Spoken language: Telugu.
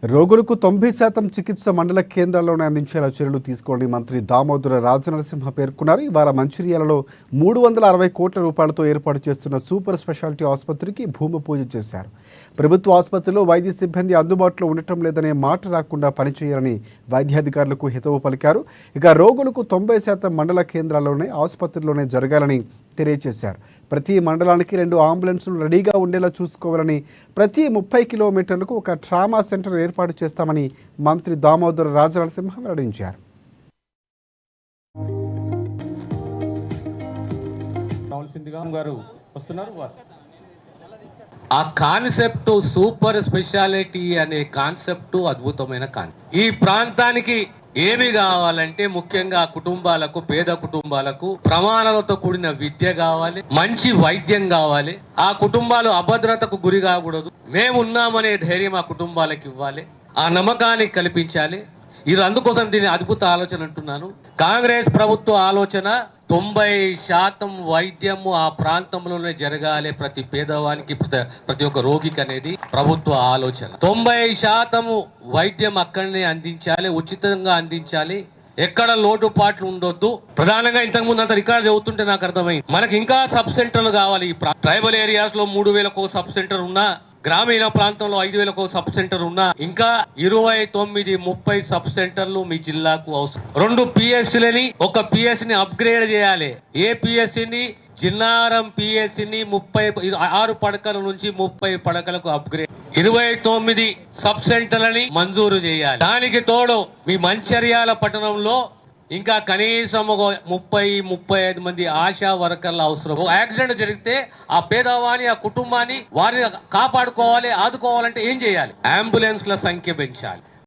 రోగులకు 90% చికిత్స మండల కేంద్రాల్లోనే అందించేలా చర్యలు తీసుకోవాలని మంత్రి దామోదర రాజనరసింహ పేర్కొన్నారు. ఇవాళ మంచిర్యాలలో 360 కోట్ల రూపాయలతో ఏర్పాటు చేస్తున్న సూపర్ స్పెషాలిటీ ఆసుపత్రికి భూమి పూజ చేశారు. ప్రభుత్వ ఆసుపత్రిలో వైద్య సిబ్బంది అందుబాటులో ఉండటం లేదనే మాట రాకుండా పనిచేయాలని వైద్యాధికారులకు హితవు పలికారు. ఇక రోగులకు 90% మండల కేంద్రాల్లోనే ఆసుపత్రిలోనే జరగాలని తెలియజేశారు. ప్రతి మండలానికి 2 అంబులెన్సులు రెడీగా ఉండేలా చూసుకోవాలని, ప్రతి 30 కిలోమీటర్లకు ఒక ట్రామా సెంటర్ ఏర్పాటు చేస్తామని మంత్రి దామోదర రాజనరసింహ వెల్లడించారు. ఆ కాన్సెప్ట్ సూపర్ స్పెషాలిటీ అనే కాన్సెప్ట్ అద్భుతమైన కాన్సెప్ట్. ఈ ప్రాంతానికి ఏమి కావాలంటే ముఖ్యంగా కుటుంబాలకు, పేద కుటుంబాలకు ప్రమాణాలతో కూడిన విద్య కావాలి, మంచి వైద్యం కావాలి. ఆ కుటుంబాలు అభద్రతకు గురి కాకూడదు. మేమున్నామనే ధైర్యం ఆ కుటుంబాలకు ఇవ్వాలి, ఆ నమ్మకాన్ని కల్పించాలి. ఇది అందుకోసం దీని అద్భుత ఆలోచన అంటున్నాను. కాంగ్రెస్ ప్రభుత్వ ఆలోచన 90% వైద్యము ఆ ప్రాంతంలోనే జరగాలి, ప్రతి పేదవానికి, ప్రతి ఒక్క రోగికి అనేది ప్రభుత్వ ఆలోచన. 90% వైద్యం అక్కడనే అందించాలి, ఉచితంగా అందించాలి, ఎక్కడ లోటుపాట్లు ఉండొద్దు. ప్రధానంగా ఇంతకు ముందు అంత రికార్డు చదువుతుంటే నాకు అర్థమైంది, మనకి ఇంకా సబ్ సెంటర్లు కావాలి. ట్రైబల్ ఏరియాస్ లో 3000కు సబ్ సెంటర్ ఉన్నా, గ్రామీణ ప్రాంతంలో 5000కు సబ్ సెంటర్ ఉన్నా, ఇంకా 29-30 సబ్ సెంటర్లు మీ జిల్లాకు అవసరం. 2 పిఎస్సీలని, ఒక పిఎస్సీని అప్గ్రేడ్ చేయాలి. ఏ పిఎస్సీని? జిన్నారం పిఎస్సీని 6 పడకల నుంచి 30 పడకలకు అప్గ్రేడ్, 29 సబ్ సెంటర్లని మంజూరు చేయాలి. దానికి తోడు మీ మంచిర్యాల పట్టణంలో ఇంకా కనీసం ఒక 30-35 మంది ఆశా వర్కర్లు అవసరం. యాక్సిడెంట్ జరిగితే ఆ పేదవాని, ఆ కుటుంబాన్ని వారిని కాపాడుకోవాలి, ఆదుకోవాలంటే ఏం చేయాలి? అంబులెన్స్ల సంఖ్య పెంచాలి.